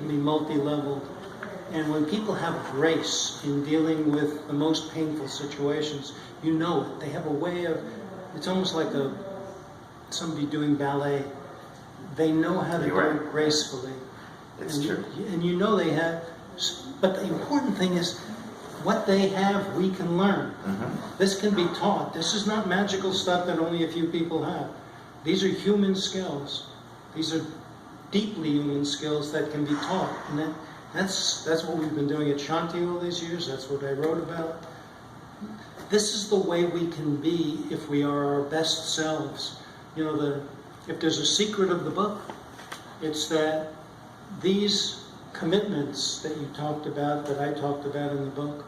can be multi-leveled. And when people have grace in dealing with the most painful situations, you know it. They have a way of, it's almost like somebody doing ballet. They know how to do it gracefully. It's true. And you know they have, but the important thing is, what they have, we can learn. Mm-hmm. This can be taught. This is not magical stuff that only a few people have. These are human skills. These are deeply human skills that can be taught. And that's what we've been doing at Shanti all these years. That's what I wrote about. This is the way we can be if we are our best selves. You know, if there's a secret of the book, it's that these commitments that you talked about, that I talked about in the book,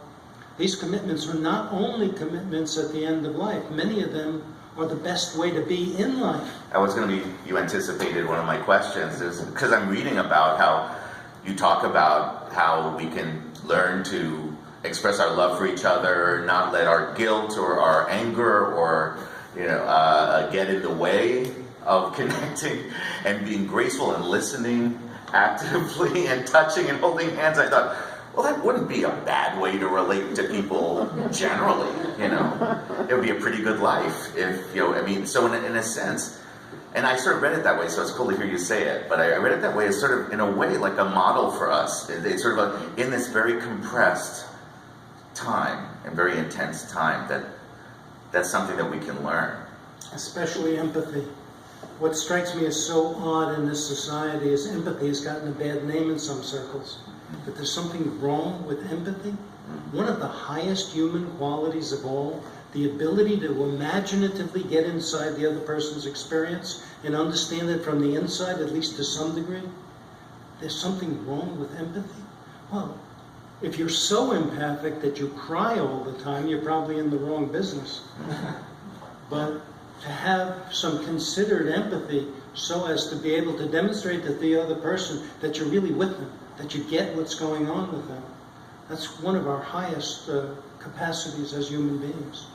these commitments are not only commitments at the end of life. Many of them are the best way to be in life. I was going to be, you anticipated one of my questions, is because I'm reading about how you talk about how we can learn to express our love for each other, not let our guilt or our anger or get in the way of connecting, and being graceful and listening actively and touching and holding hands. I thought, well, that wouldn't be a bad way to relate to people generally, It would be a pretty good life if, so in a sense, and I sort of read it that way, so it's cool to hear you say it, but I read it that way as sort of, in a way, like a model for us. It's sort of in this very compressed time and very intense time that's something that we can learn. Especially empathy. What strikes me as so odd in this society is empathy has gotten a bad name in some circles. But there's something wrong with empathy. One of the highest human qualities of all, the ability to imaginatively get inside the other person's experience and understand it from the inside, at least to some degree. There's something wrong with empathy. Well, if you're so empathic that you cry all the time, you're probably in the wrong business. But to have some considered empathy so as to be able to demonstrate to the other person that you're really with them, that you get what's going on with them. That's one of our highest capacities as human beings.